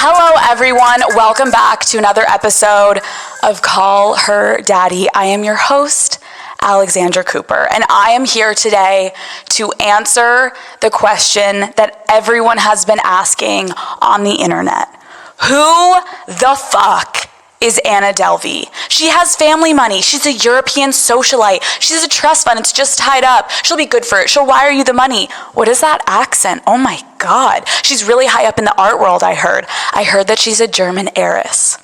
Hello, everyone. Welcome back to another episode of Call Her Daddy. I am your host, Alexandra Cooper, and I am here today to answer the question that everyone has been asking on the internet. Who the fuck is Anna Delvey? She has family money. She's a European socialite. She has a trust fund. It's just tied up. She'll be good for it. She'll wire you the money. What is that accent? Oh my God. She's really high up in the art world, I heard. I heard that she's a German heiress.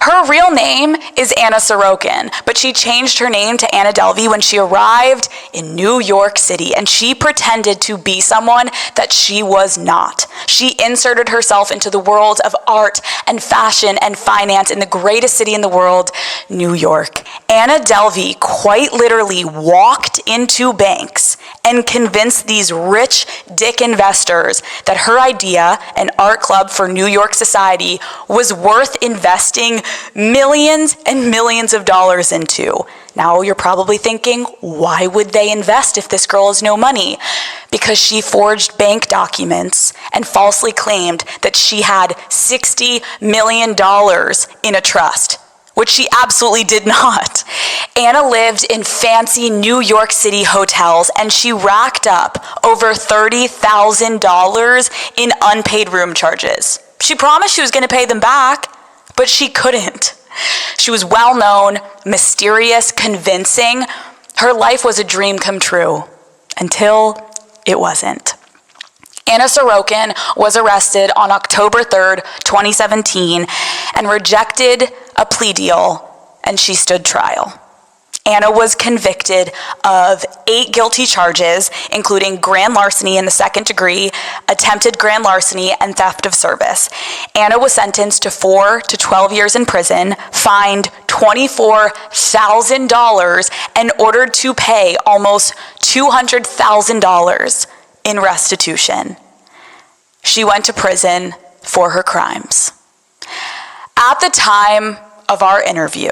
Her real name is Anna Sorokin, but she changed her name to Anna Delvey when she arrived in New York City, and she pretended to be someone that she was not. She inserted herself into the world of art and fashion and finance in the greatest city in the world, New York. Anna Delvey quite literally walked into banks and convinced these rich dick investors that her idea, an art club for New York society, was worth investing millions and millions of dollars into. Now you're probably thinking, why would they invest if this girl has no money? Because she forged bank documents and falsely claimed that she had $60 million in a trust, which she absolutely did not. Anna lived in fancy New York City hotels, and she racked up over $30,000 in unpaid room charges. She promised she was going to pay them back, but she couldn't. She was well-known, mysterious, convincing. Her life was a dream come true, until it wasn't. Anna Sorokin was arrested on October 3rd, 2017, and rejected a plea deal, and she stood trial. Anna was convicted of 8 guilty charges, including grand larceny in the second degree, attempted grand larceny, and theft of service. Anna was sentenced to 4 to 12 years in prison, fined $24,000, and ordered to pay almost $200,000 in restitution. She went to prison for her crimes. At the time of our interview,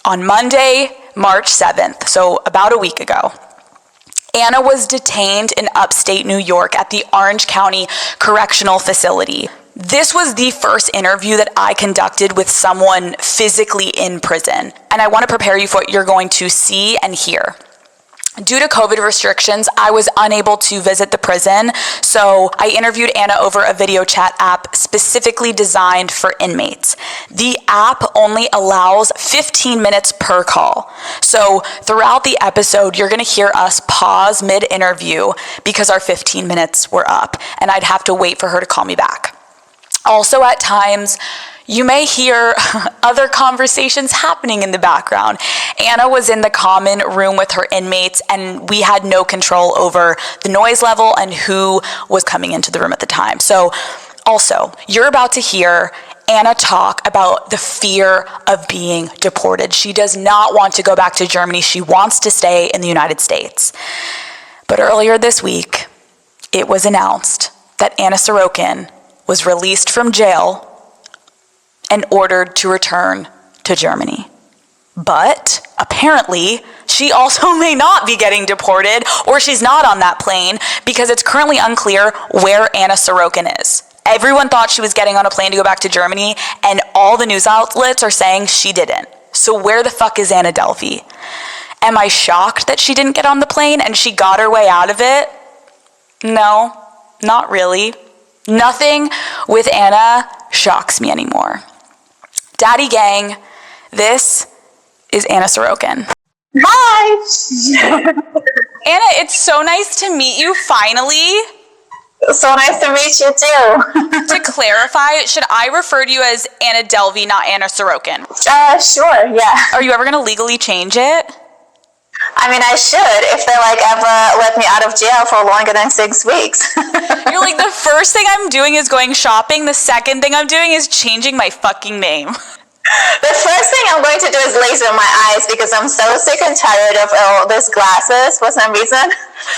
on Monday, March 7th, so about a week ago, Anna was detained in upstate New York at the Orange County Correctional Facility. This was the first interview that I conducted with someone physically in prison, and I want to prepare you for what you're going to see and hear. Due to COVID restrictions, I was unable to visit the prison, so I interviewed Anna over a video chat app specifically designed for inmates. The app only allows 15 minutes per call. So throughout the episode, you're gonna hear us pause mid-interview because our 15 minutes were up, and I'd have to wait for her to call me back. Also, at times, you may hear other conversations happening in the background. Anna was in the common room with her inmates, and we had no control over the noise level and who was coming into the room at the time. So also, you're about to hear Anna talk about the fear of being deported. She does not want to go back to Germany. She wants to stay in the United States. But earlier this week, it was announced that Anna Sorokin was released from jail and ordered to return to Germany. But apparently, she also may not be getting deported, or she's not on that plane, because it's currently unclear where Anna Sorokin is. Everyone thought she was getting on a plane to go back to Germany, and all the news outlets are saying she didn't. So where the fuck is Anna Delvey? Am I shocked that she didn't get on the plane and she got her way out of it? No, not really. Nothing with Anna shocks me anymore. Daddy gang, this is Anna Sorokin. Hi! Anna, it's so nice to meet you finally. So nice to meet you too. To clarify, should I refer to you as Anna Delvey, not Anna Sorokin? Sure, yeah. Are you ever gonna legally change it? I mean, I should, if they ever let me out of jail for longer than 6 weeks. You're like, the first thing I'm doing is going shopping. The second thing I'm doing is changing my fucking name. The first thing I'm going to do is laser my eyes because I'm so sick and tired of all these glasses for some reason.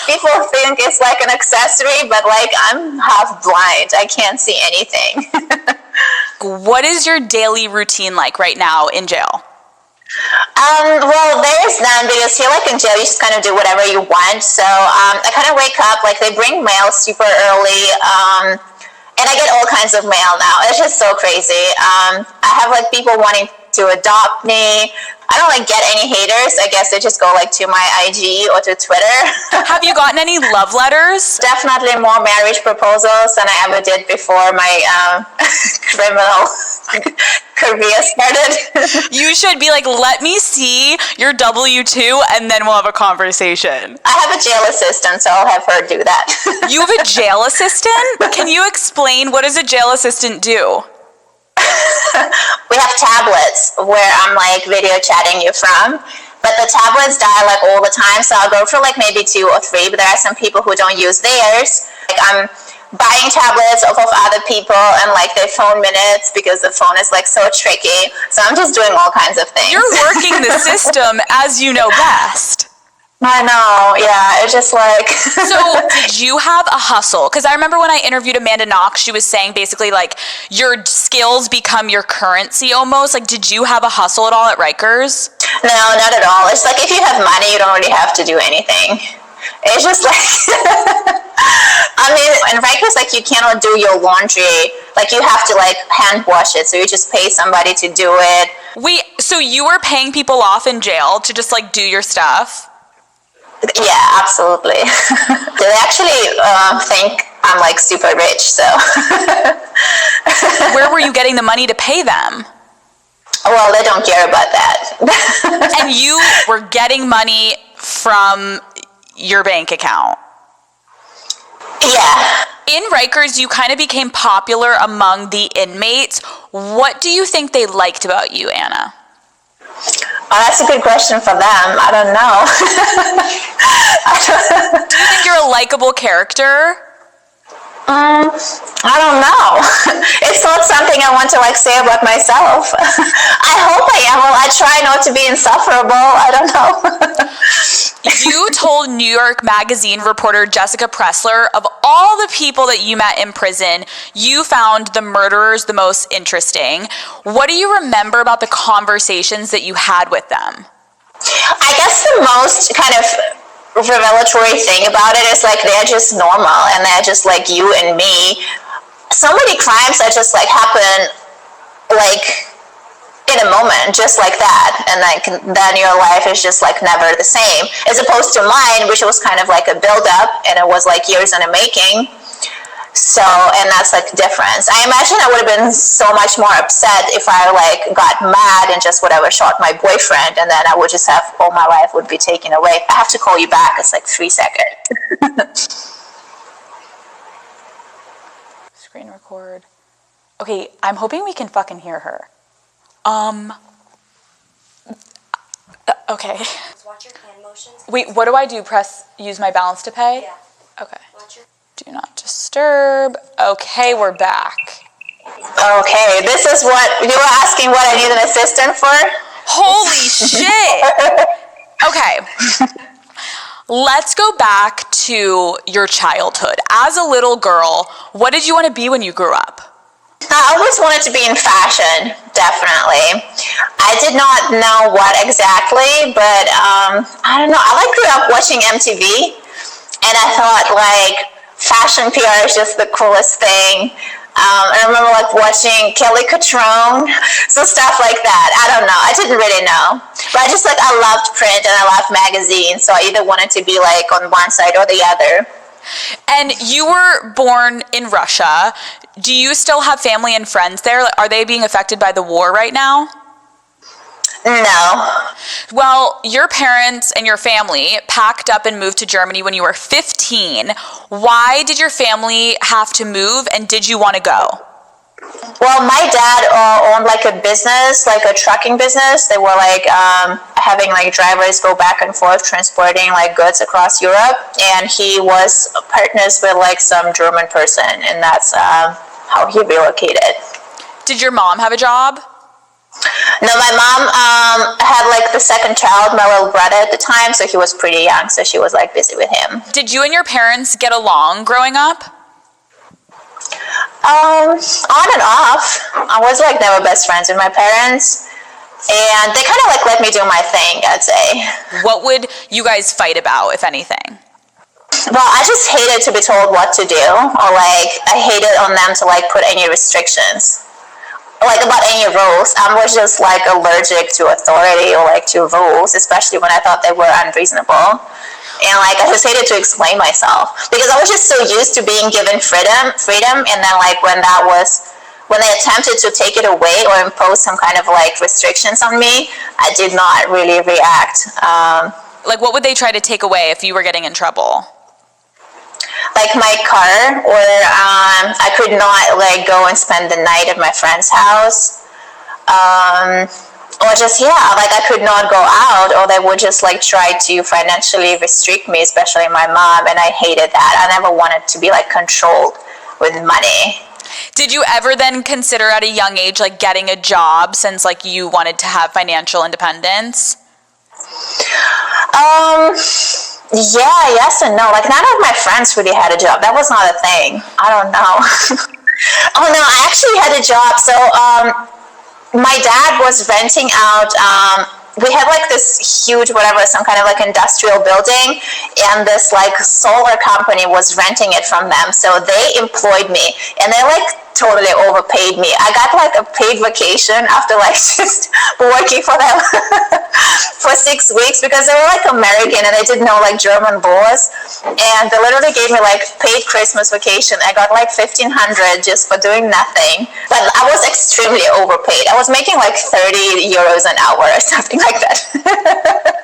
People think it's like an accessory, but I'm half blind. I can't see anything. What is your daily routine like right now in jail? Well, there's none because here, in jail, you just kind of do whatever you want. So I kind of wake up, they bring mail super early. And I get all kinds of mail now. It's just so crazy. I have like people wanting to adopt me. I don't like get any haters. I guess they just go like to my IG or to Twitter. Have you gotten any love letters? Definitely more marriage proposals than I ever did before my criminal career started. You should be like, let me see your W-2 and then we'll have a conversation. I have a jail assistant, so I'll have her do that. You have a jail assistant? Can you explain, what does a jail assistant do? We have tablets where I'm like video chatting you from, but the tablets die like all the time, so I'll go for like maybe 2 or 3, but there are some people who don't use theirs. Like I'm buying tablets off of other people and like their phone minutes because the phone is like so tricky, so I'm just doing all kinds of things. You're working the system as you know best. I know, yeah, it's just like... So, did you have a hustle? Because I remember when I interviewed Amanda Knox, she was saying basically like your skills become your currency almost. Like, did you have a hustle at all at Rikers? No, not at all. It's like if you have money, you don't really have to do anything. It's just like... I mean, in Rikers, like you cannot do your laundry. Like you have to like hand wash it, so you just pay somebody to do it. So you were paying people off in jail to just like do your stuff? Yeah, absolutely. They actually think I'm like super rich, so. Where were you getting the money to pay them? Well, they don't care about that. And you were getting money from your bank account? Yeah. In Rikers, you kind of became popular among the inmates. What do you think they liked about you, Anna? Oh, that's a good question for them. I don't know. Do you think you're a likable character? I don't know. It's not something I want to like say about myself. I hope I am. Well, I try not to be insufferable. I don't know. You told New York Magazine reporter Jessica Pressler, of all the people that you met in prison, you found the murderers the most interesting. What do you remember about the conversations that you had with them? I guess the most kind of revelatory thing about it is like they're just normal and they're just like you and me. So many crimes that just like happen like in a moment, just like that, and like then your life is just like never the same, as opposed to mine, which was kind of like a build-up and it was like years in the making. So, and that's like the difference. I imagine I would have been so much more upset if I like got mad and just whatever shot my boyfriend, and then I would just have all my life would be taken away. I have to call you back. It's like 3 seconds. Screen record. Okay, I'm hoping we can fucking hear her. Okay. Watch your hand motions. Wait, what do I do? Use my balance to pay? Yeah. Okay. Do not disturb. Okay, we're back. Okay, this is what you were asking, what I need an assistant for? Holy shit! Okay. Let's go back to your childhood. As a little girl, what did you want to be when you grew up? I always wanted to be in fashion, definitely. I did not know what exactly, but I don't know. I grew up watching MTV, and I thought like fashion PR is just the coolest thing. I remember like watching Kelly Catrone, so stuff like that. I don't know. I didn't really know, but I just like I loved print and I loved magazines, so I either wanted to be like on one side or the other. And you were born in Russia. Do you still have family and friends there? Are they being affected by the war right now? No. Well, your parents and your family packed up and moved to Germany when you were 15. Why did your family have to move, and did you want to go? Well, my dad owned like a business, like a trucking business. They were like having like drivers go back and forth transporting like goods across Europe, and he was partners with like some German person, and that's how he relocated. Did your mom have a job? No, my mom had like the second child, my little brother at the time, so he was pretty young, so she was like busy with him. Did you and your parents get along growing up? On and off. I was like never best friends with my parents, and they kind of like let me do my thing, I'd say. What would you guys fight about, if anything? well, I just hated to be told what to do, or like I hated on them to like put any restrictions, like about any rules. I was just like allergic to authority or like to rules, especially when I thought they were unreasonable. And like I just hated to explain myself because I was just so used to being given freedom, and then like when they attempted to take it away or impose some kind of like restrictions on me, I did not really react. Like what would they try to take away if you were getting in trouble? Like my car, or I could not like go and spend the night at my friend's house. Or just, like I could not go out, or they would just like try to financially restrict me, especially my mom, and I hated that. I never wanted to be like controlled with money. Did you ever then consider at a young age like getting a job since like you wanted to have financial independence? Yeah, yes and no. Like none of my friends really had a job. That was not a thing. I don't know. Oh no, I actually had a job. So my dad was renting out, we had like this huge, some kind of like industrial building, and this like solar company was renting it from them. So they employed me, and they like totally overpaid me. I got like a paid vacation after like just working for them for 6 weeks because they were like American and they didn't know like German laws, and they literally gave me like paid Christmas vacation. I got like 1,500 just for doing nothing, but I was extremely overpaid. I was making like 30 euros an hour or something like that.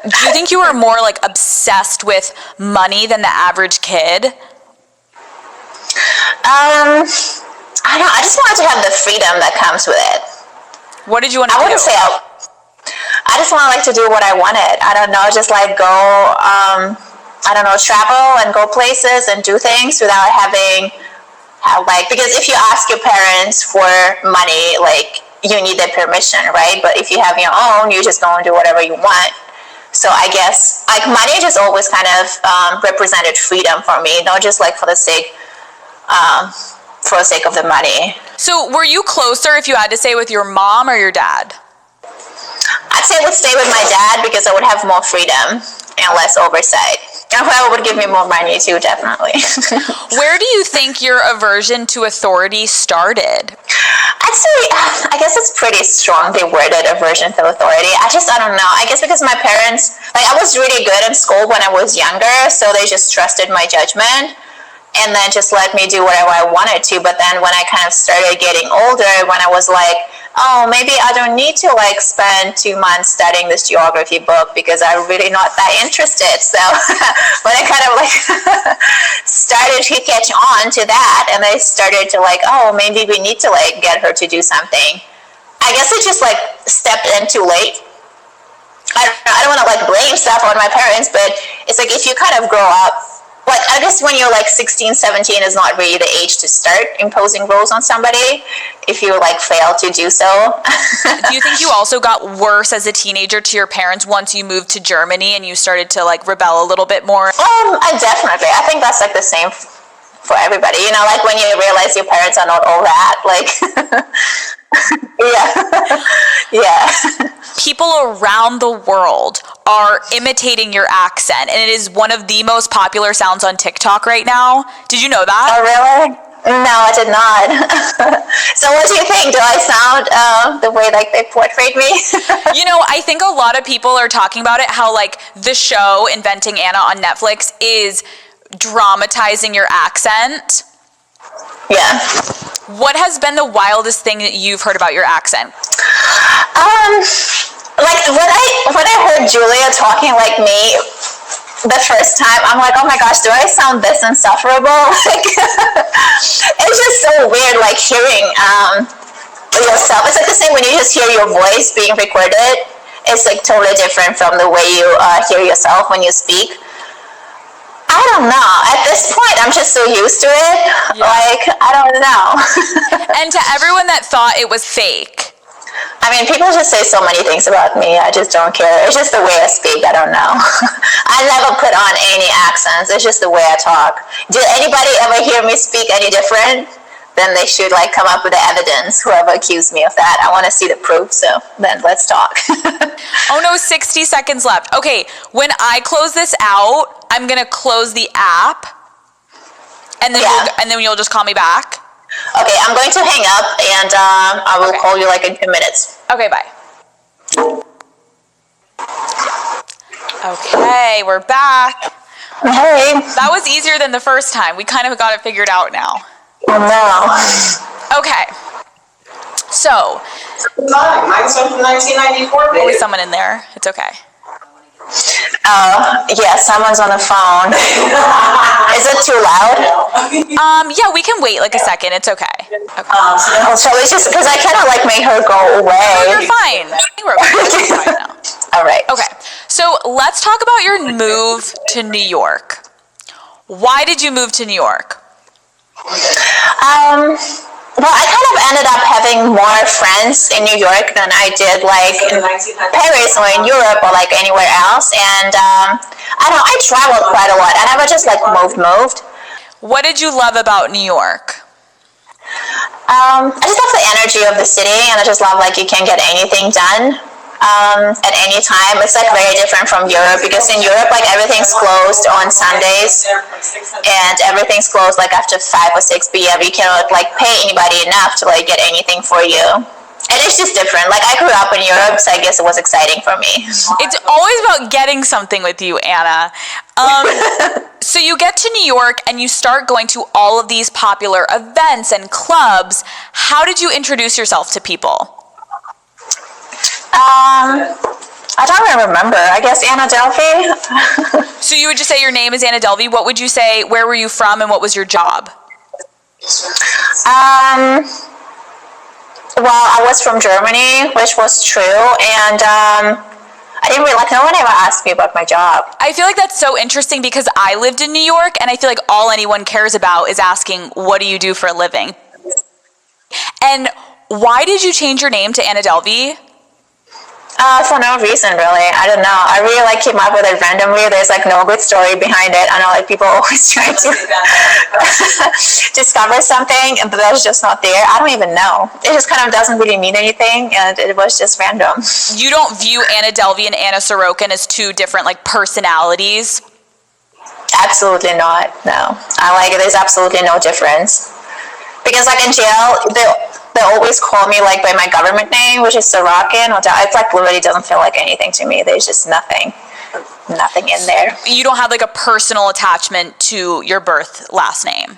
Do you think you were more like obsessed with money than the average kid? I don't know. I just wanted to have the freedom that comes with it. What did you want to do? I wouldn't say I just wanted like to do what I wanted. I don't know, just like go, travel and go places and do things without because if you ask your parents for money, like you need their permission, right? But if you have your own, you just go and do whatever you want. So I guess like money just always kind of represented freedom for me, not just like for the sake of the money. So were you closer, if you had to say, with your mom or your dad? I'd say I would stay with my dad because I would have more freedom and less oversight. And whoever would give me more money too, definitely. Where do you think your aversion to authority started? I'd say, I guess it's pretty strongly worded, aversion to authority. I don't know. I guess because my parents, like I was really good in school when I was younger, so they just trusted my judgment and then just let me do whatever I wanted to. But then when I kind of started getting older, when I was like, oh, maybe I don't need to like spend 2 months studying this geography book because I'm really not that interested. So when I kind of like started to catch on to that, and I started to like, oh, maybe we need to like get her to do something. I guess I just like stepped in too late. I don't want to like blame stuff on my parents, but it's like if you kind of grow up, like I guess when you're like 16, 17 is not really the age to start imposing rules on somebody if you like fail to do so. Do you think you also got worse as a teenager to your parents once you moved to Germany and you started to like rebel a little bit more? Definitely. I think that's like the same for everybody. You know, like when you realize your parents are not all that, like yeah. People around the world are imitating your accent, and it is one of the most popular sounds on TikTok right now. Did you know that? Oh, really? No, I did not. So what do you think? Do I sound the way like they portrayed me? You know, I think a lot of people are talking about it, how like the show Inventing Anna on Netflix is dramatizing your accent. Yeah. What has been the wildest thing that you've heard about your accent? Like when I heard Julia talking like me the first time, I'm like, oh my gosh, do I sound this insufferable? Like, it's just so weird, like hearing yourself. It's like the same when you just hear your voice being recorded. It's like totally different from the way you hear yourself when you speak. I don't know. At this point, I'm just so used to it. Yeah. Like, I don't know. And to everyone that thought it was fake. I mean, people just say so many things about me. I just don't care. It's just the way I speak. I don't know. I never put on any accents. It's just the way I talk. Did anybody ever hear me speak any different? Then they should like come up with the evidence, whoever accused me of that. I want to see the proof, so then let's talk. Oh no, 60 seconds left. Okay, when I close this out, I'm going to close the app, and then you'll just call me back. Okay, I'm going to hang up, and I will call you like in 2 minutes. Okay, bye. Okay, we're back. Hey. That was easier than the first time. We kind of got it figured out now. No. Okay. So. Mine's from 1994, baby. Always someone in there. It's okay. Yeah, someone's on the phone. Is it too loud? Yeah, we can wait like a second. It's okay. Shall we just, because I kind of like made her go away. No, you're fine. We're fine now. All right. Okay, so let's talk about your move to New York. Why did you move to New York? Well, I kind of ended up having more friends in New York than I did like in Paris or in Europe or like anywhere else. And I don't know, I traveled quite a lot. I never just like moved. What did you love about New York? I just love the energy of the city, and I just love like you can get anything done at any time. It's like very different from Europe, because in Europe like everything's closed on Sundays and everything's closed like after 5 or 6 p.m. You cannot like pay anybody enough to like get anything for you. And it's just different. Like I grew up in Europe, so I guess it was exciting for me. It's always about getting something with you, Anna. So you get to New York and you start going to all of these popular events and clubs. How did you introduce yourself to people? I don't even remember. I guess Anna Delvey. So you would just say your name is Anna Delvey. What would you say? Where were you from and what was your job? Well, I was from Germany, which was true, and I didn't really, like, no one ever asked me about my job. I feel like that's so interesting because I lived in New York, and I feel like all anyone cares about is asking, what do you do for a living? And why did you change your name to Anna Delvey? For no reason, really. I don't know. I really like came up with it randomly. There's like no good story behind it. I know like people always try to discover something, but that's just not there. I don't even know. It just kind of doesn't really mean anything, and it was just random. You don't view Anna Delvey and Anna Sorokin as two different like personalities? Absolutely not. No. I like it. There's absolutely no difference. Because like in jail, they always call me like by my government name, which is Sorokin. It's like literally doesn't feel like anything to me. There's just nothing in there. You don't have like a personal attachment to your birth last name?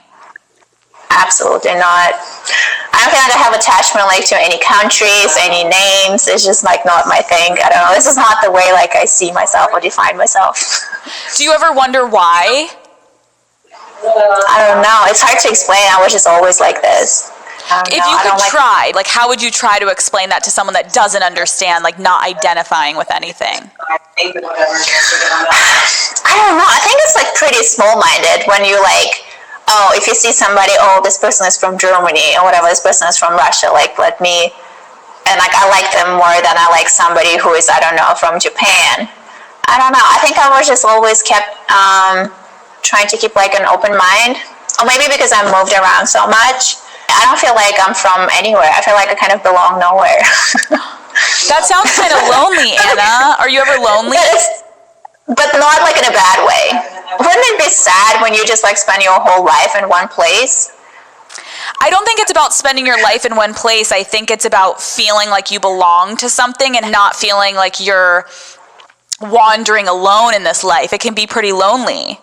Absolutely not. I don't think I have attachment like to any countries, any names. It's just like not my thing. I don't know. This is not the way like I see myself or define myself. Do you ever wonder why? I don't know. It's hard to explain. I was just always like this. If you could try, like how would you try to explain that to someone that doesn't understand, like not identifying with anything? I don't know. I think it's like pretty small-minded when you like, oh, if you see somebody, oh, this person is from Germany or whatever, this person is from Russia, like let me, and like I like them more than I like somebody who is, I don't know, from Japan. I don't know. I think I was just always kept trying to keep like an open mind, or maybe because I moved around so much. I don't feel like I'm from anywhere. I feel like I kind of belong nowhere. That sounds kind of lonely, Anna. Are you ever lonely? But not like in a bad way. Wouldn't it be sad when you just like spend your whole life in one place? I don't think it's about spending your life in one place. I think it's about feeling like you belong to something and not feeling like you're wandering alone in this life. It can be pretty lonely.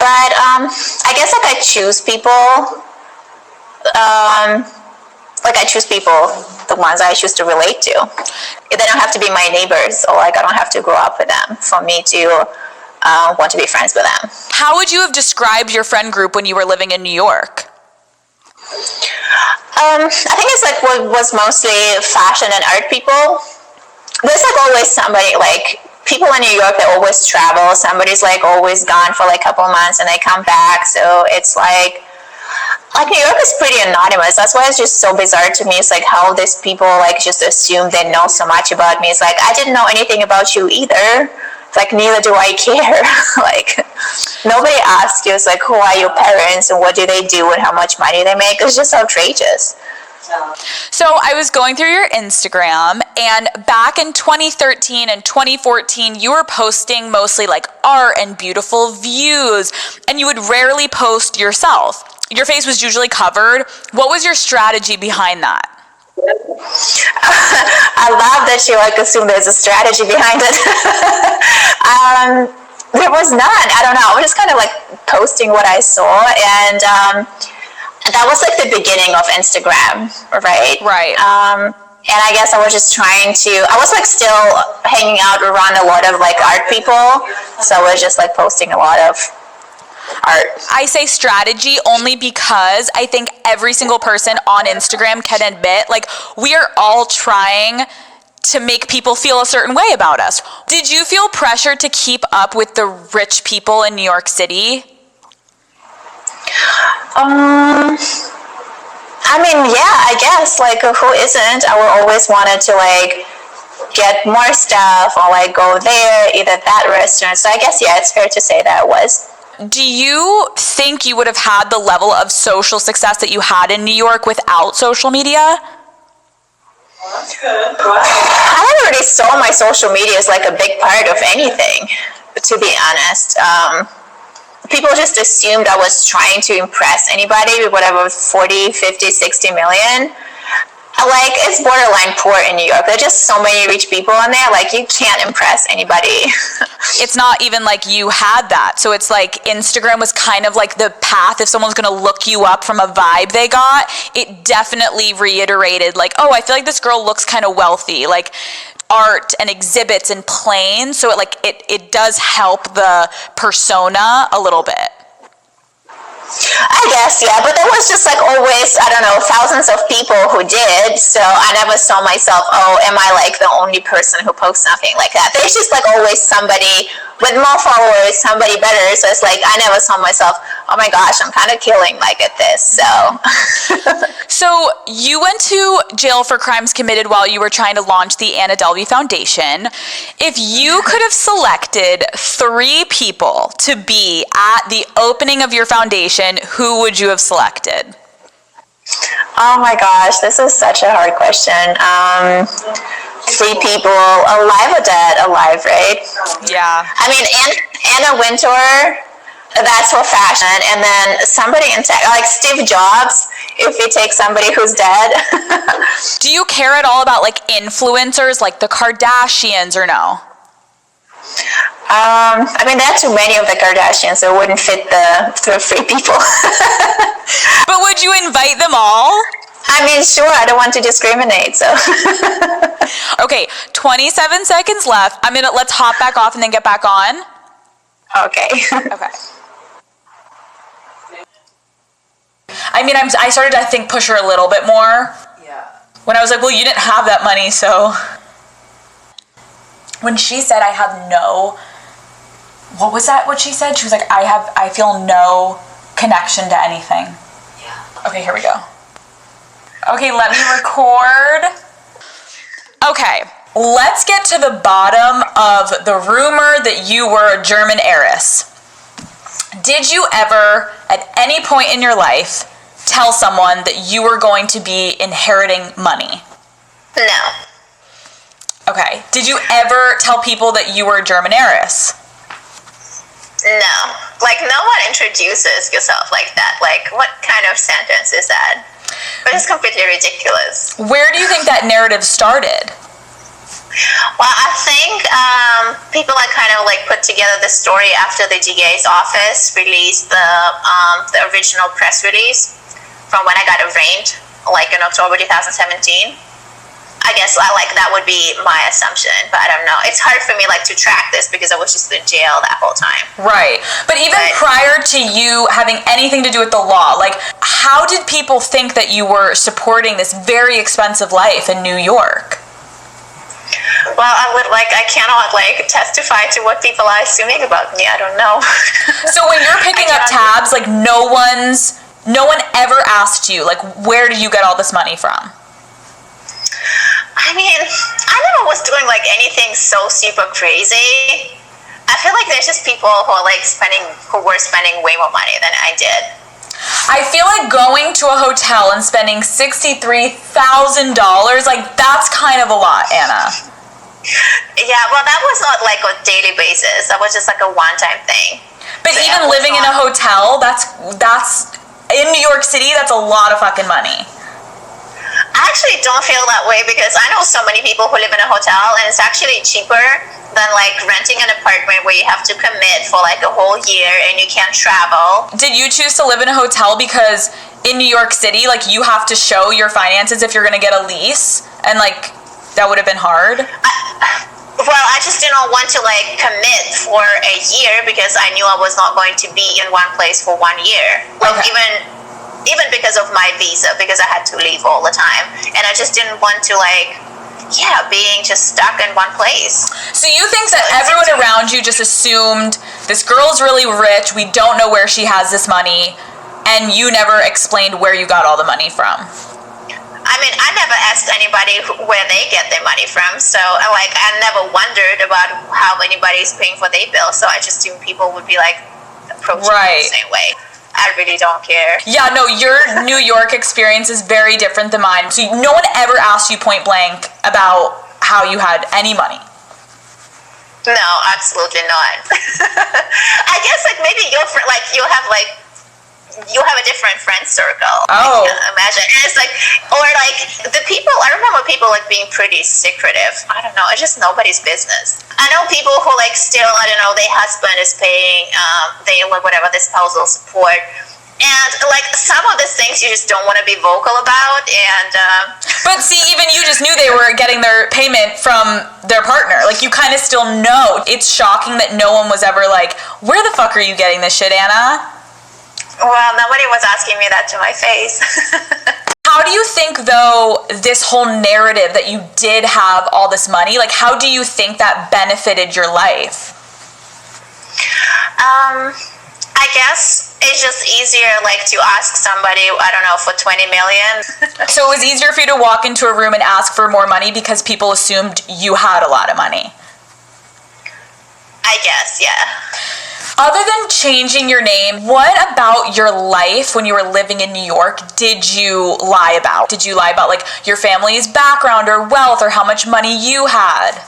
But I guess like I choose people. Like I choose people, the ones I choose to relate to. They don't have to be my neighbors, or like I don't have to grow up with them for me to want to be friends with them. How would you have described your friend group when you were living in New York? I think it's like what was mostly fashion and art people. There's like always somebody, like people in New York, they always travel. Somebody's like always gone for like a couple months and they come back. So it's like New York is pretty anonymous. That's why it's just so bizarre to me. It's like how these people like just assume they know so much about me. It's like, I didn't know anything about you either. It's like, neither do I care. Like nobody asks you. It's like, who are your parents and what do they do and how much money they make? It's just outrageous. No. So I was going through your Instagram, and back in 2013 and 2014, you were posting mostly like art and beautiful views, and you would rarely post yourself. Your face was usually covered. What was your strategy behind that? I love that you assume there's a strategy behind it. There was none. I don't know. I was just kind of posting what I saw, and that was the beginning of Instagram, right? Right. And I guess I was just trying to. I was still hanging out around a lot of art people, so I was just posting a lot of art. I say strategy only because I think every single person on Instagram can admit, we are all trying to make people feel a certain way about us. Did you feel pressure to keep up with the rich people in New York City? I mean, yeah, I guess, who isn't? I would always wanted to, get more stuff or, go there, either that restaurant. So I guess, yeah, it's fair to say that it was. Do you think you would have had the level of social success that you had in New York without social media? That's good. Go ahead. I never really saw my social media as, a big part of anything, to be honest. People just assumed I was trying to impress anybody with whatever 40, 50, 60 million. It's borderline poor in New York. There are just so many rich people on there. You can't impress anybody. It's not even you had that. So it's Instagram was kind of the path. If someone's going to look you up from a vibe they got, it definitely reiterated oh, I feel this girl looks kind of wealthy. Art and exhibits and planes. So it does help the persona a little bit. I guess, yeah, but there was just always, I don't know, thousands of people who did, so I never saw myself, oh, am I the only person who posts something like that? There's just always somebody with more followers, somebody better, so it's I never saw myself, oh my gosh, I'm kind of killing at this, so. So you went to jail for crimes committed while you were trying to launch the Anna Delvey Foundation. If you could have selected 3 people to be at the opening of your foundation, who would you have selected? Oh my gosh, this is such a hard question. 3 people, alive or dead? Alive, right? Yeah. I mean, Anna Wintour, that's for fashion, and then somebody in tech, Steve Jobs, if you take somebody who's dead. Do you care at all about influencers like the Kardashians or no? I mean, there are too many of the Kardashians, so it wouldn't fit the 3 people. But would you invite them all? I mean, sure, I don't want to discriminate, so. Okay, 27 seconds left. Let's hop back off and then get back on. Okay. Okay. I started to think push her a little bit more. Yeah. When I was well, you didn't have that money, so. When she said I have no, what was that what she said? She was I feel no connection to anything. Yeah. Okay, here we go. Okay, let me record. Okay, let's get to the bottom of the rumor that you were a German heiress. Did you ever, at any point in your life, tell someone that you were going to be inheriting money? No. Okay. Did you ever tell people that you were a German heiress? No. No one introduces yourself like that. What kind of sentence is that? But it's completely ridiculous. Where do you think that narrative started? Well, I think people kind of put together the story after the DA's office released the original press release from when I got arraigned, in October 2017. I guess that would be my assumption, but I don't know. It's hard for me to track this because I was just in jail that whole time. Right. But even prior to you having anything to do with the law, how did people think that you were supporting this very expensive life in New York? Well, I cannot testify to what people are assuming about me. I don't know. So when you're picking up tabs, no one ever asked you, where do you get all this money from? I mean, I never was doing anything so super crazy. I feel there's just people who are who were spending way more money than I did. I feel like going to a hotel and spending $63,000, like that's kind of a lot, Anna. Yeah, well, that was not like a daily basis. That was just like a one-time thing. But so even living in a hotel, that's in New York City, that's a lot of fucking money. I actually don't feel that way because I know so many people who live in a hotel, and it's actually cheaper than like renting an apartment where you have to commit for like a whole year and you can't travel. Did you choose to live in a hotel because in New York City, like you have to show your finances if you're gonna get a lease, and like that would have been hard? Well, I just didn't want to like commit for a year because I knew I was not going to be in one place for 1 year. Like even because of my visa, because I had to leave all the time, and I just didn't want to being just stuck in one place. So you think that everyone around you just assumed this girl's really rich, we don't know where she has this money, and you never explained where you got all the money from? I mean, I never asked anybody where they get their money from, so I never wondered about how anybody's paying for their bills, so I just assumed people would be like approaching it the same way. I really don't care. Yeah, no, your New York experience is very different than mine. So no one ever asked you point blank about how you had any money? No, absolutely not. I guess maybe you have a different friend circle. Oh. I can't imagine. And it's the people, I remember people being pretty secretive. I don't know, it's just nobody's business. I know people who still, I don't know, their husband is paying the spousal support. And some of the things you just don't want to be vocal about. And but see, even you just knew they were getting their payment from their partner. You kind of still know. It's shocking that no one was ever where the fuck are you getting this shit, Anna? Well, nobody was asking me that to my face. How do you think, though, this whole narrative that you did have all this money, how do you think that benefited your life? I guess it's just easier, to ask somebody, I don't know, for 20 million. So it was easier for you to walk into a room and ask for more money because people assumed you had a lot of money? I guess, yeah. Other than changing your name, what about your life when you were living in New York did you lie about? Did you lie about your family's background or wealth or how much money you had?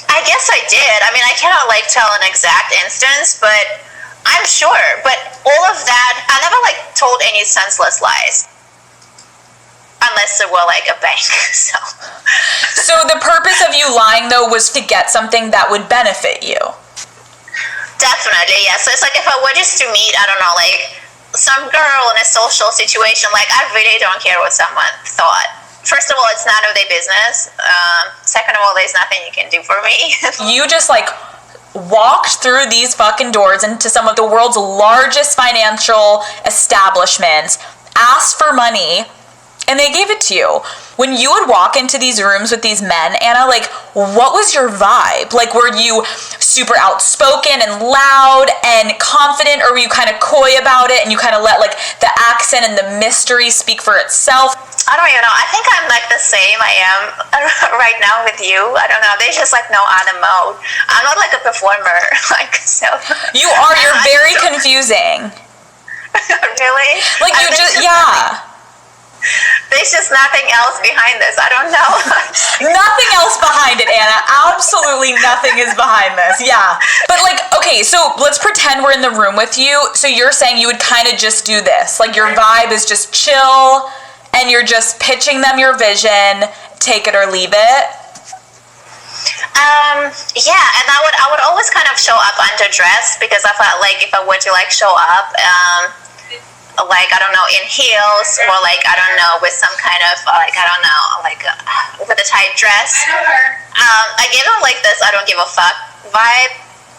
I guess I did. I mean, I cannot tell an exact instance, but I'm sure. But all of that, I never told any senseless lies. Unless it were a bank, so. So the purpose of you lying, though, was to get something that would benefit you? Definitely, yeah. So it's if I were just to meet, I don't know, some girl in a social situation, I really don't care what someone thought. First of all, it's none of their business. Second of all, there's nothing you can do for me. You just walked through these fucking doors into some of the world's largest financial establishments, asked for money, and they gave it to you. When you would walk into these rooms with these men, Anna, what was your vibe? Were you super outspoken and loud and confident, or were you kind of coy about it and you kind of let the accent and the mystery speak for itself? I don't even know. I think I'm the same I am right now with you. I don't know. There's just no other mode. I'm not a performer. So. You are. You're very confusing. Really? You just, yeah. There's just nothing else behind this. I don't know. Nothing else behind it, Anna. Absolutely nothing is behind this. Yeah. But okay, so let's pretend we're in the room with you. So you're saying you would kind of just do this. Your vibe is just chill and you're just pitching them your vision, take it or leave it. Yeah, and I would always kind of show up underdressed because I felt if I were to show up I don't know, in heels or I don't know, with some kind of I don't know, with a tight dress. I gave them this I don't give a fuck vibe,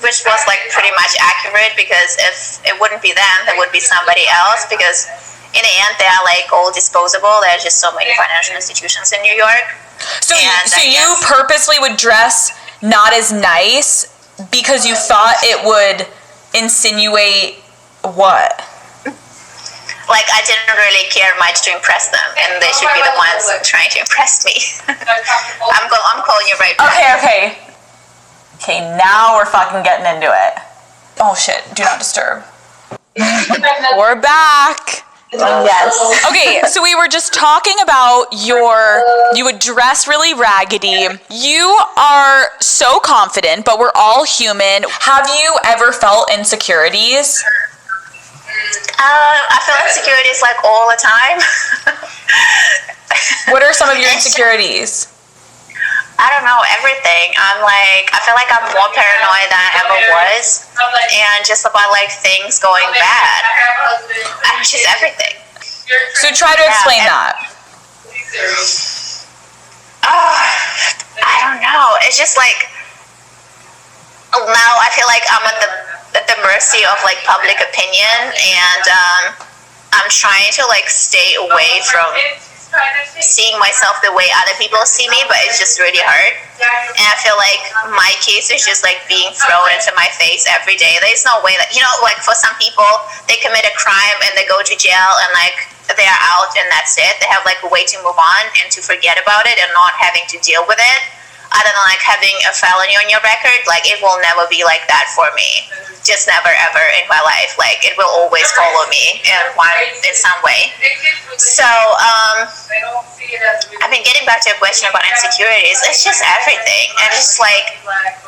which was pretty much accurate because if it wouldn't be them, it would be somebody else because in the end they are all disposable. There's just so many financial institutions in New York. So you purposely would dress not as nice because you thought it would insinuate what? I didn't really care much to impress them, and they should be the ones trying to impress me. I'm calling you right back. Okay, now we're fucking getting into it. Oh shit, do not disturb. We're back. Yes. Okay, so we were just talking about you would dress really raggedy. You are so confident, but we're all human. Have you ever felt insecurities? I feel insecurities like all the time. What are some of your insecurities? I don't know, everything. I feel like I'm more paranoid than I ever was. And just about like things going bad. Just everything. So try to explain that. I don't know. It's just like, now I feel like I'm at the mercy of like public opinion, and I'm trying to like stay away from seeing myself the way other people see me, but it's just really hard. And I feel like my case is just like being thrown into my face every day. There's no way that, like for some people, they commit a crime and they go to jail and like they're out and that's it. They have like a way to move on and to forget about it and not having to deal with it. Other than like having a felony on your record, like it will never be like that for me. Just never ever in my life. Like it will always follow me in some way. So I've been getting back to a question about insecurities. It's just everything. And it's just like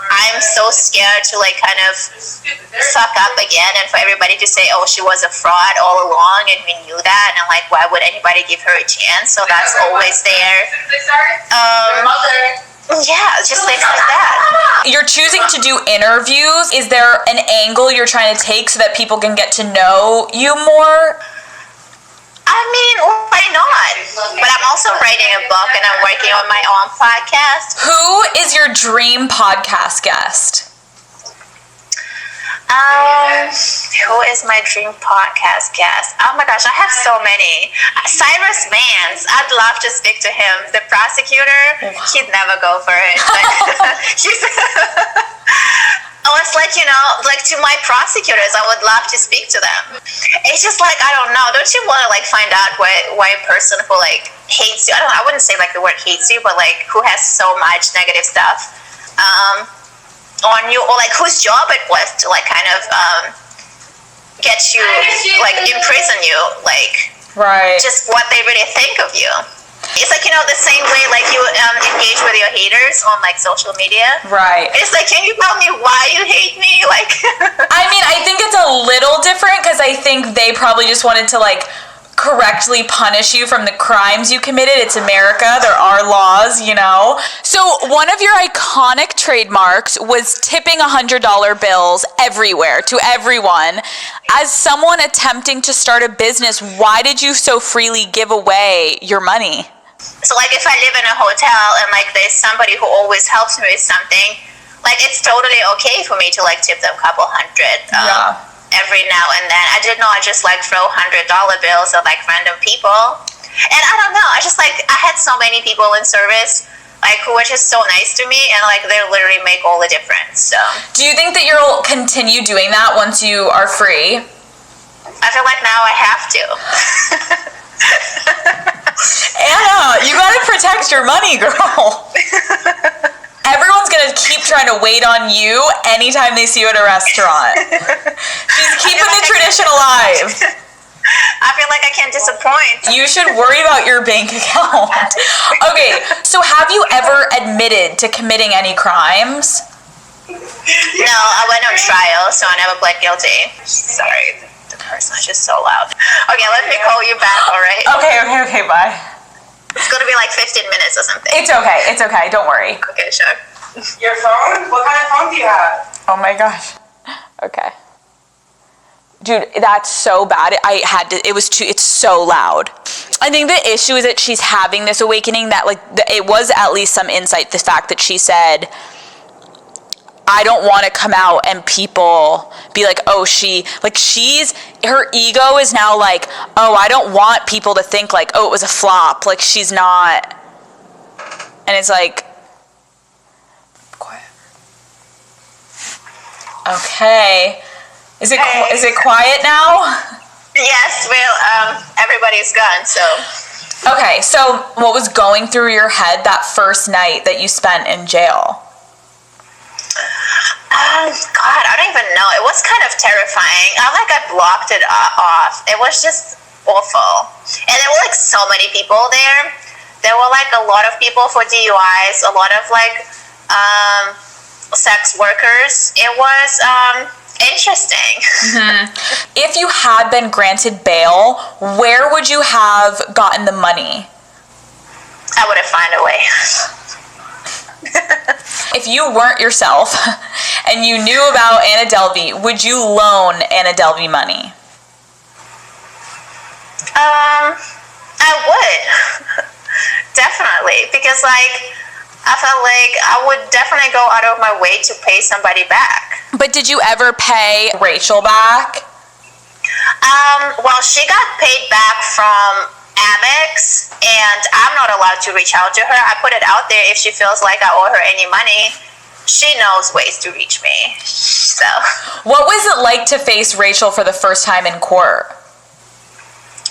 I'm so scared to like kind of fuck up again and for everybody to say, oh, she was a fraud all along and we knew that, and like why would anybody give her a chance? So that's always there. Yeah, just things like that. You're choosing to do interviews. Is there an angle you're trying to take so that people can get to know you more? I mean, why not? But I'm also writing a book and I'm working on my own podcast. Who is your dream podcast guest? Who is my dream podcast guest? Oh my gosh, I have so many. Cyrus Vance, I'd love to speak to him. The prosecutor, he'd never go for it. I was like, like to my prosecutors, I would love to speak to them. It's just like, I don't know. Don't you want to like find out why a person who like hates you, I wouldn't say like the word hates you, but like who has so much negative stuff on you, or like whose job it was to like kind of get you, like imprison you, like right, just what they really think of you. It's like, the same way like you engage with your haters on like social media. Right. It's like, can you tell me why you hate me? Like I mean, I think it's a little different because I think they probably just wanted to like correctly punish you from the crimes you committed. It's America. There are laws, So one of your iconic trademarks was tipping $100 bills everywhere to everyone. As someone attempting to start a business, why did you so freely give away your money? So like if I live in a hotel and like there's somebody who always helps me with something, like it's totally okay for me to like tip them a couple hundred. Every now and then. I did not just like throw $100 bills at like random people. And I don't know, I had so many people in service like who were just so nice to me, and like they literally make all the difference. So do you think that you'll continue doing that once you are free? I feel like now I have to. Anna, you gotta protect your money, girl. Everyone's gonna keep trying to wait on you anytime they see you at a restaurant. She's keeping the tradition alive. I feel like I can't disappoint. You should worry about your bank account. Okay, so have you ever admitted to committing any crimes? No, I went on trial, so I never pled guilty. Sorry, the person is just so loud. Okay, let me call you back, alright? Okay, bye. It's gonna be like 15 minutes or something. It's okay, don't worry. Okay, sure. Your phone? What kind of phone do you have? Oh my gosh. Okay. Dude, that's so bad. It's so loud. I think the issue is that she's having this awakening that like, it was at least some insight, the fact that she said, I don't want to come out and people be like, oh, her ego is now like, oh, I don't want people to think like, oh, it was a flop. Like she's not, and it's like, quiet. Okay. Is it quiet now? Yes, well, everybody's gone, so. Okay, so what was going through your head that first night that you spent in jail? God, I don't even know. It was kind of terrifying. I blocked it off. It was just awful. And there were like so many people there. There were like a lot of people for DUIs, a lot of like sex workers. It was interesting. Mm-hmm. If you had been granted bail, where would you have gotten the money? I would have found a way. If you weren't yourself and you knew about Anna Delvey, would you loan Anna Delvey money? I would. Definitely. Because like I felt like I would definitely go out of my way to pay somebody back. But did you ever pay Rachel back? Well, she got paid back from Amex, and I'm not allowed to reach out to her. I put it out there. If she feels like I owe her any money, she knows ways to reach me. So, what was it like to face Rachel for the first time in court?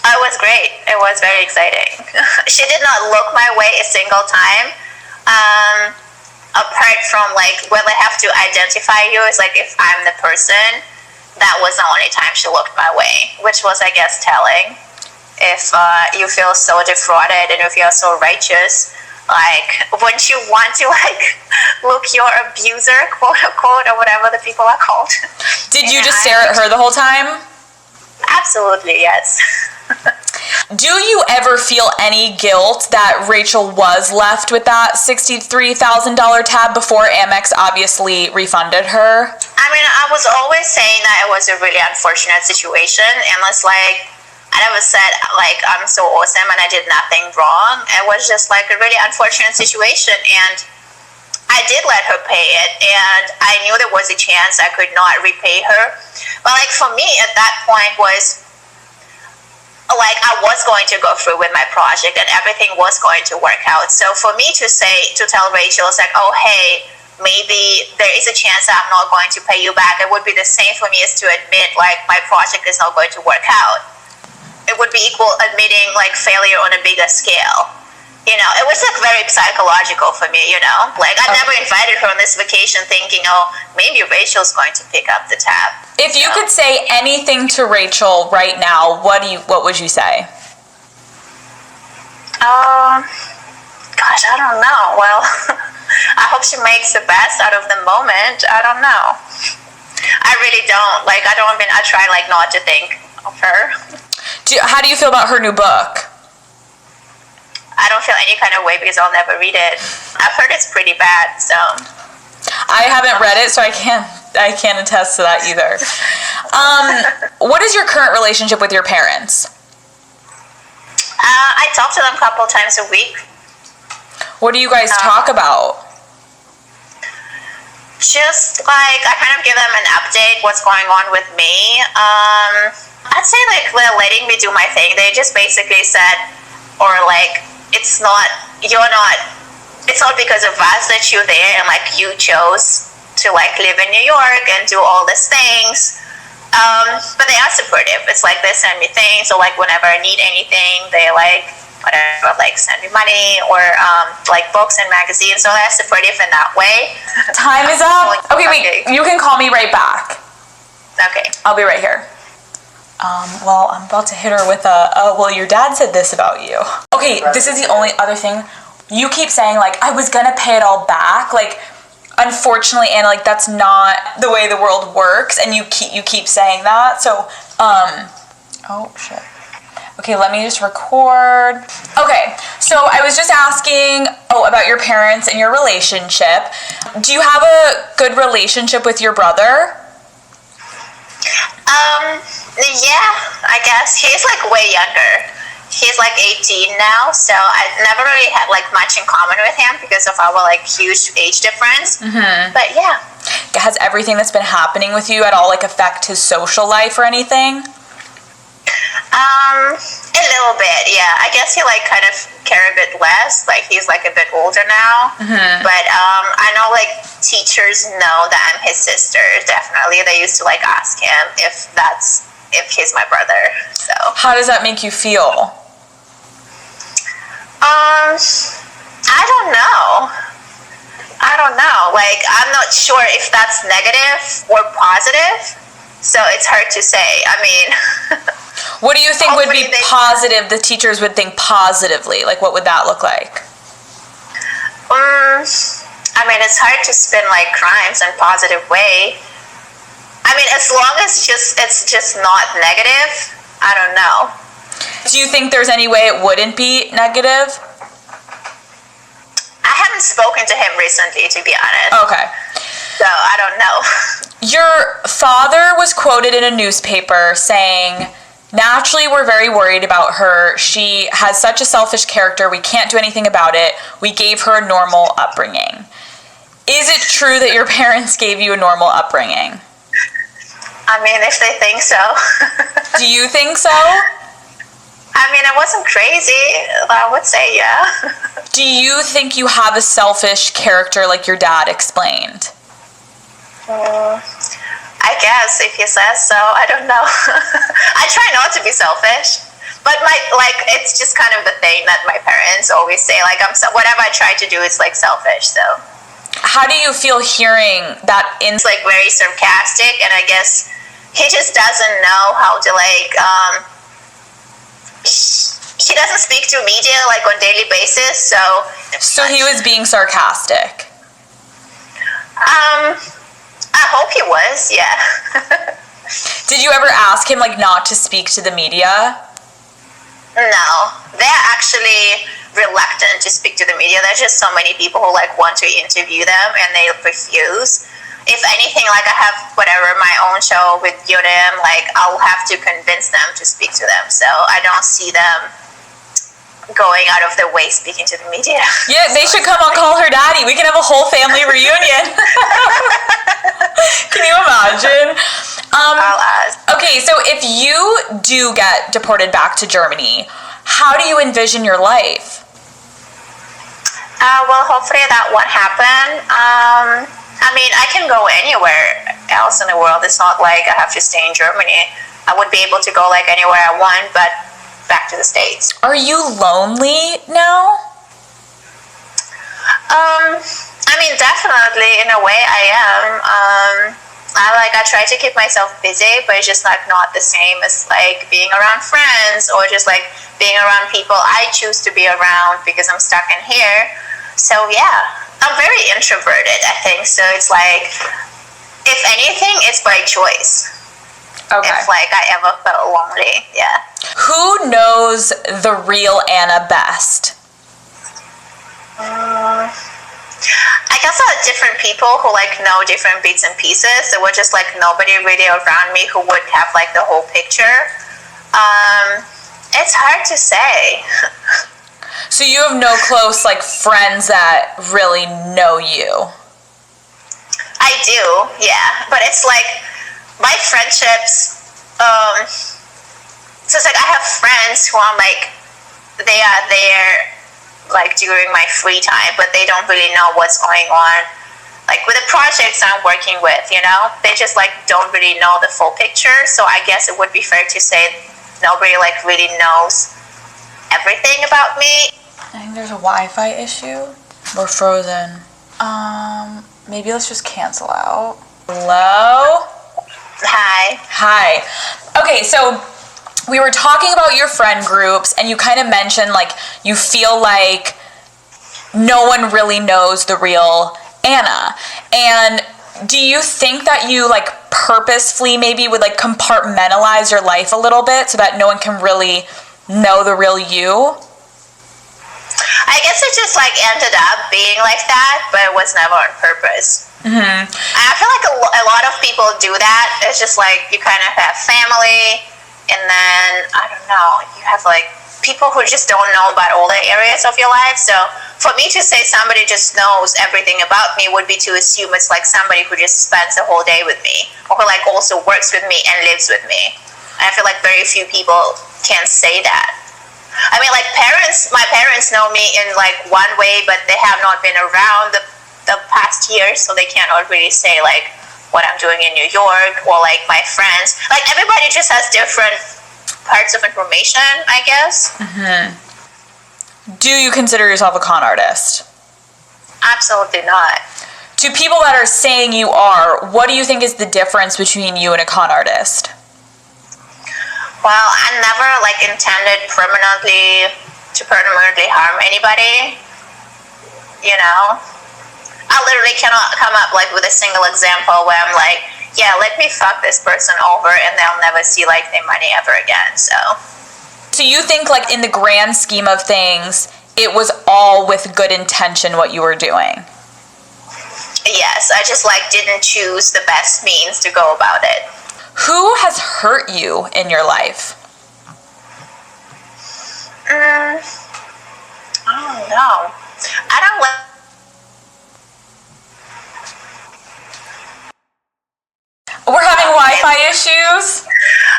It was great. It was very exciting. She did not look my way a single time. Apart from like when they have to identify you, it's like if I'm the person, that was the only time she looked my way, which was, I guess, telling. If you feel so defrauded and if you're so righteous, like, wouldn't you want to like look your abuser, quote unquote, or whatever the people are called? Did you just stare at her the whole time? Absolutely, yes. Do you ever feel any guilt that Rachel was left with that $63,000 tab before Amex obviously refunded her? I mean, I was always saying that it was a really unfortunate situation, and it's like, I never said like I'm so awesome and I did nothing wrong. It was just like a really unfortunate situation, and I did let her pay it, and I knew there was a chance I could not repay her. But like for me at that point was like I was going to go through with my project and everything was going to work out. So for me to tell Rachel, it's like, oh hey, maybe there is a chance that I'm not going to pay you back, it would be the same for me as to admit like my project is not going to work out. It would be equal admitting like failure on a bigger scale. You know, it was like very psychological for me, you know? Like I never invited her on this vacation thinking, oh, maybe Rachel's going to pick up the tab. If you could say anything to Rachel right now, what would you say? Gosh, I don't know. Well, I hope she makes the best out of the moment. I don't know. I really don't. Like, I try like not to think of her. How do you feel about her new book? I don't feel any kind of way because I'll never read it. I've heard it's pretty bad, so. I haven't read it, so I can't attest to that either. What is your current relationship with your parents? I talk to them a couple times a week. What do you guys talk about? Just like I kind of give them an update what's going on with me. I'd say like they're letting me do my thing. They just basically said, or like, it's not because of us that you're there and like you chose to like live in New York and do all these things. But they are supportive. It's like they send me things, or like whenever I need anything, they like whatever, like send me money or like books and magazines. So they're supportive in that way. Time is up. Okay, wait. You can call me right back. Okay. I'll be right here. Well, I'm about to hit her with well, your dad said this about you. Okay, this is the only other thing. You keep saying, like, I was gonna pay it all back. Like, unfortunately, Anna, like, that's not the way the world works, and you keep saying that. So, oh, shit. Okay, let me just record. Okay, so I was just asking, about your parents and your relationship. Do you have a good relationship with your brother? Yeah, I guess. He's like way younger. He's like 18 now, so I never really had like much in common with him because of our like huge age difference. Mm-hmm. But yeah. Has everything that's been happening with you at all like affect his social life or anything? A little bit, yeah. I guess he like kind of care a bit less. Like he's like a bit older now. Mm-hmm. But I know like teachers know that I'm his sister. Definitely, they used to like ask him if he's my brother. So how does that make you feel? I don't know. I don't know. Like, I'm not sure if that's negative or positive. So it's hard to say. I mean, what do you think would be hopefully positive, the teachers would think positively? Like, what would that look like? I mean, it's hard to spin like crimes in a positive way. I mean, as long as it's just not negative, I don't know. Do you think there's any way it wouldn't be negative? I haven't spoken to him recently, to be honest. Okay. So I don't know. Your father was quoted in a newspaper saying, "Naturally, we're very worried about her. She has such a selfish character. We can't do anything about it. We gave her a normal upbringing." Is it true that your parents gave you a normal upbringing? I mean, if they think so. Do you think so? I mean, it wasn't crazy. I would say, yeah. Do you think you have a selfish character like your dad explained? I guess if he says so, I don't know. I try not to be selfish, but it's just kind of the thing that my parents always say. Like, whatever I try to do is like selfish. So, how do you feel hearing that? It's like very sarcastic, and I guess he just doesn't know how to He doesn't speak to media like on daily basis, so he was being sarcastic. I hope he was, yeah. Did you ever ask him like not to speak to the media? No, they're actually reluctant to speak to the media. There's just so many people who like want to interview them and they refuse. If anything, like I have my own show with UNM, like I'll have to convince them to speak to them. So I don't see them going out of their way speaking to the media. Yeah, they should come on Call Her Daddy. We can have a whole family reunion. Can you imagine? I'll ask. Okay, so if you do get deported back to Germany, how do you envision your life? Well, hopefully that won't happen. I mean, I can go anywhere else in the world. It's not like I have to stay in Germany. I would be able to go like anywhere I want, but back to the States. Are you lonely now? I mean, definitely in a way I am. I try to keep myself busy, but it's just like not the same as like being around friends or just like being around people I choose to be around because I'm stuck in here. So yeah, I'm very introverted, I think. So it's like, if anything, it's by choice. Okay. If like I ever felt lonely, yeah. Who knows the real Anna best? I guess there are different people who like know different bits and pieces. There was just like nobody really around me who would have like the whole picture. It's hard to say. So you have no close like friends that really know you? I do, yeah. But it's like my friendships, so it's like I have friends who I'm like, they are there like during my free time, but they don't really know what's going on. Like with the projects I'm working with, you know, they just like don't really know the full picture. So I guess it would be fair to say nobody like really knows everything about me. I think there's a Wi-Fi issue. We're frozen. Maybe let's just cancel out. Hello? Hi. Okay, so we were talking about your friend groups, and you kind of mentioned like you feel like no one really knows the real Anna. And do you think that you like purposefully maybe would like compartmentalize your life a little bit so that no one can really know the real you? I guess it just like ended up being like that, but it was never on purpose. Mm-hmm. I feel like a lot of people do that. It's just like you kind of have family, and then I don't know, you have like people who just don't know about all the areas of your life. So for me to say somebody just knows everything about me would be to assume it's like somebody who just spends the whole day with me, or who like also works with me and lives with me. And I feel like very few people can say that. I mean, like my parents know me in like one way, but they have not been around the past year, so they cannot really say like what I'm doing in New York, or like my friends. Like everybody just has different parts of information, I guess. Mm-hmm. Do you consider yourself a con artist? Absolutely not. To people that are saying you are, what do you think is the difference between you and a con artist? Well, I never intended to permanently harm anybody. You know, I literally cannot come up with a single example where I'm like, yeah, let me fuck this person over and they'll never see their money ever again. So you think in the grand scheme of things, it was all with good intention what you were doing? Yes, I just didn't choose the best means to go about it. Who has hurt you in your life? I don't know. I don't like. We're having Wi-Fi issues.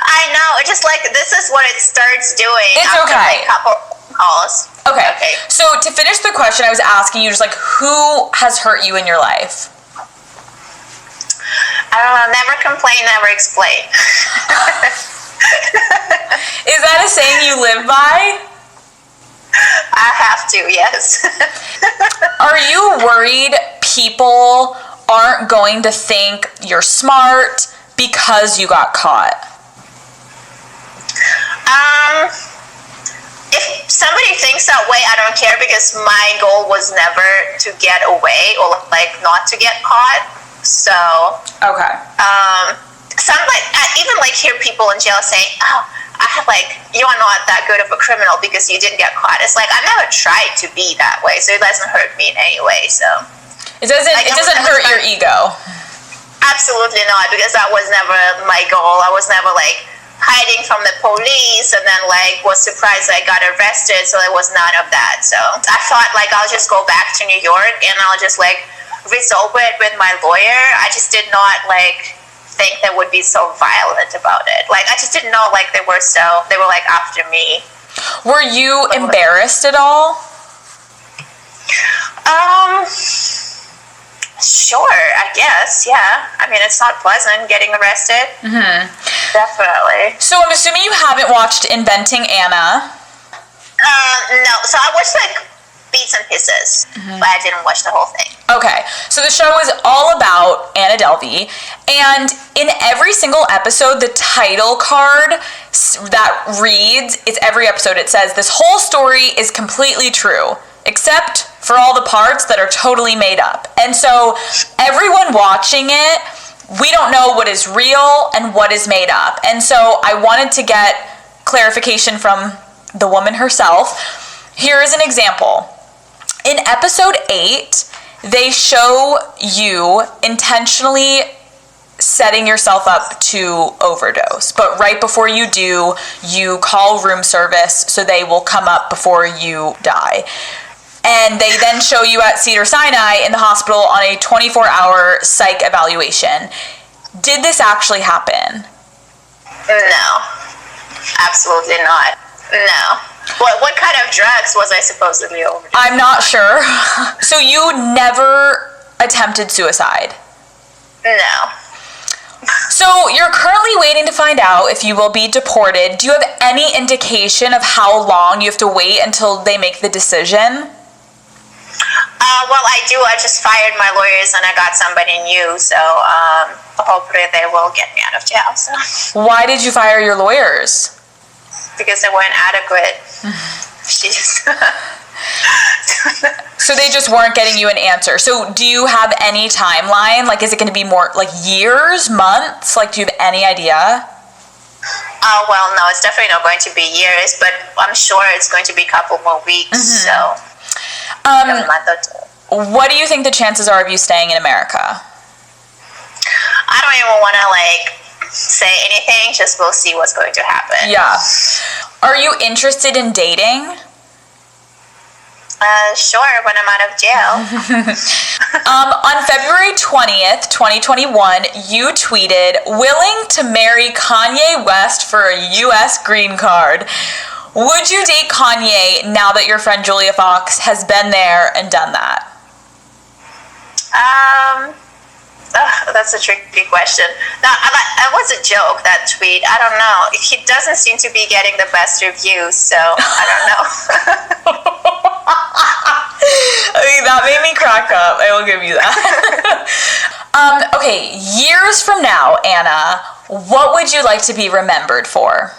I know. It's just this is what it starts doing. It's after okay. A couple calls. Okay. So to finish the question, I was asking you just who has hurt you in your life? I don't know. Never complain, never explain. Is that a saying you live by? I have to, yes. Are you worried people aren't going to think you're smart because you got caught? If somebody thinks that way, I don't care, because my goal was never to get away or not to get caught. So okay. I even hear people in jail saying, "Oh, I have you are not that good of a criminal because you didn't get caught." It's I never tried to be that way, so it doesn't hurt me in any way. So it doesn't hurt your ego. Absolutely not, because that was never my goal. I was never hiding from the police and then was surprised I got arrested. So it was none of that. So I thought I'll just go back to New York and I'll just resolve it with my lawyer. I just did not think they would be so violent about it. I just didn't know they were after me. Were you embarrassed at all? Sure, I guess, yeah. I mean, it's not pleasant getting arrested. Mm-hmm. Definitely. So I'm assuming you haven't watched Inventing Anna. No. So I watched bits and pieces, but I didn't watch the whole thing. Okay, so the show is all about Anna Delvey, and in every single episode, the title card that reads, it's every episode, it says, this whole story is completely true, except for all the parts that are totally made up. And so everyone watching it, we don't know what is real and what is made up. And so I wanted to get clarification from the woman herself. Here is an example. In episode 8, they show you intentionally setting yourself up to overdose. But right before you do, you call room service so they will come up before you die. And they then show you at Cedars-Sinai in the hospital on a 24-hour psych evaluation. Did this actually happen? No. Absolutely not. No. What kind of drugs was I supposedly overdosing? I'm not sure. So you never attempted suicide? No. So you're currently waiting to find out if you will be deported. Do you have any indication of how long you have to wait until they make the decision? Well, I do. I just fired my lawyers and I got somebody new, so hopefully they will get me out of jail. So. Why did you fire your lawyers? Because they weren't adequate. So they just weren't getting you an answer. So do you have any timeline? Is it going to be more years, months? Do you have any idea? Well, no, it's definitely not going to be years, but I'm sure it's going to be a couple more weeks. Mm-hmm. So a month or two. What do you think the chances are of you staying in America? I don't even want to say anything. Just we'll see what's going to happen. Yeah. Are you interested in dating? Sure, when I'm out of jail. On February 20th, 2021, you tweeted, willing to marry Kanye West for a U.S. green card. Would you date Kanye now that your friend Julia Fox has been there and done that? That's a tricky question. No, that was a joke, that tweet. I don't know. He doesn't seem to be getting the best reviews, so I don't know. I mean, that made me crack up. will give you that. Okay, years from now, Anna, what would you like to be remembered for?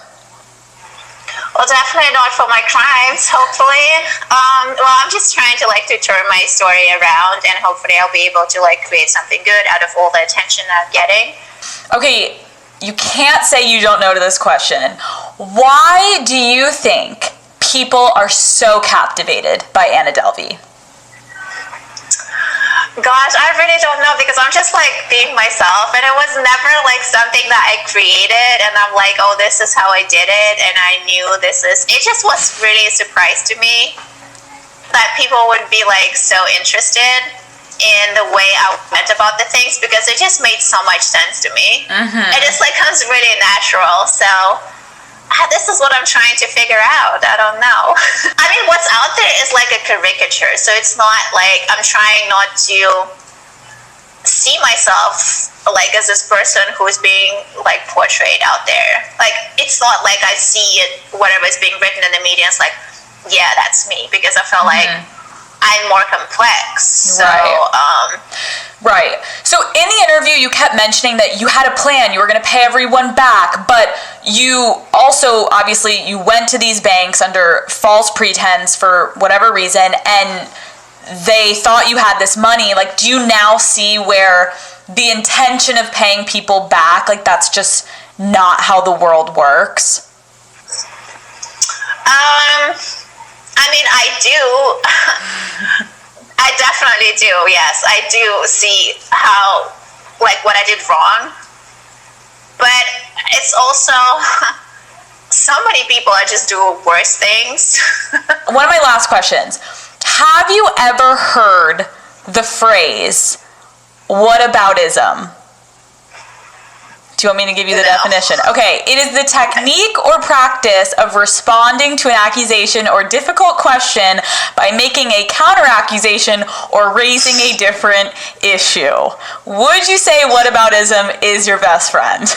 Well, definitely not for my crimes, hopefully. Well, I'm just trying to turn my story around, and hopefully I'll be able to create something good out of all the attention I'm getting. Okay, you can't say you don't know to this question. Why do you think people are so captivated by Anna Delvey? Gosh, I really don't know, because I'm just being myself, and it was never something that I created and I'm oh, this is how I did it, and I knew it just was really a surprise to me that people would be so interested in the way I went about the things, because it just made so much sense to me. It just comes really natural. So this is what I'm trying to figure out. I don't know. I mean, what's out there is a caricature, so it's not I'm trying not to see myself as this person who's being portrayed out there. It's not I see it, whatever is being written in the media, it's yeah, that's me, because I feel I'm more complex. So Right. So in the interview, you kept mentioning that you had a plan. You were going to pay everyone back, but you also, obviously, you went to these banks under false pretense for whatever reason, and they thought you had this money. Do you now see where the intention of paying people back, that's just not how the world works? I mean, I do. I definitely do, yes. I do see how, what I did wrong. But it's also, so many people are just doing worse things. One of my last questions. Have you ever heard the phrase, whataboutism? Do you want me to give you the definition? Okay, it is the technique or practice of responding to an accusation or difficult question by making a counter-accusation or raising a different issue. Would you say whataboutism is your best friend? Is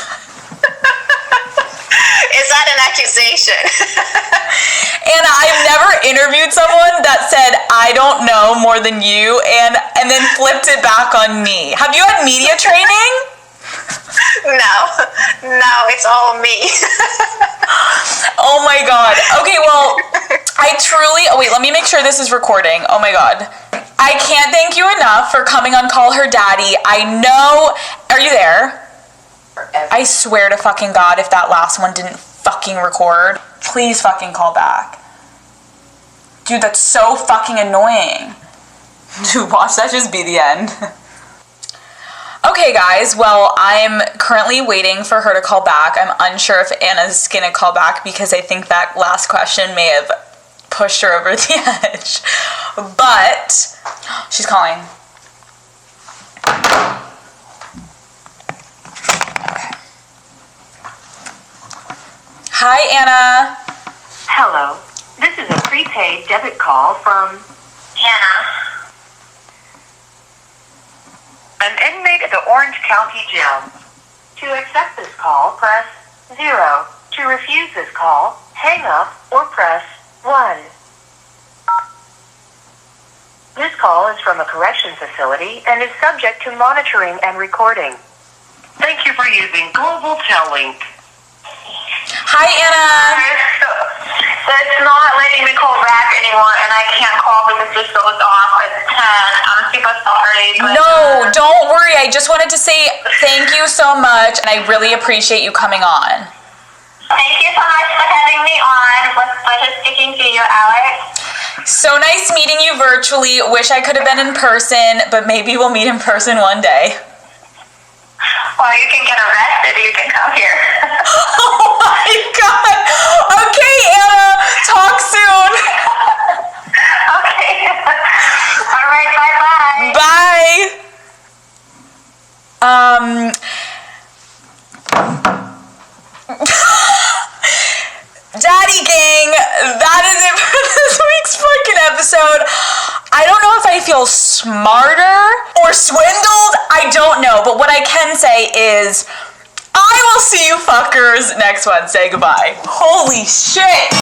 that an accusation? And I've never interviewed someone that said, I don't know more than you, and then flipped it back on me. Have you had media training? No, it's all me. Oh my God. Okay, well, wait, let me make sure this is recording. Oh my God. I can't thank you enough for coming on Call Her Daddy. I know, are you there? I swear to fucking God, if that last one didn't fucking record, please fucking call back. Dude, that's so fucking annoying. Dude, watch that just be the end. Okay, guys, well, I'm currently waiting for her to call back. I'm unsure if Anna's gonna call back because I think that last question may have pushed her over the edge. But she's calling. Okay. Hi, Anna. Hello. This is a prepaid debit call from Anna. an inmate at the Orange County Jail. To accept this call, press 0. To refuse this call, hang up or press 1. This call is from a correction facility and is subject to monitoring and recording. Thank you for using Global Tellink. Hi, Anna. It's not letting me call back anymore, and I can't call because this goes off at 10. I'm super sorry. No, don't worry. I just wanted to say thank you so much, and I really appreciate you coming on. Thank you so much for having me on. It was a pleasure speaking to you, Alex. So nice meeting you virtually. Wish I could have been in person, but maybe we'll meet in person one day. Well, you can get arrested. You can come here. Oh my God. Okay, Anna. Talk soon. Okay. All right. Bye-bye. Bye. Daddy gang, that is it for this week's fucking episode. I don't know if I feel smarter or swindled. I don't know. But what I can say is I will see you fuckers next Wednesday. Goodbye. Holy shit.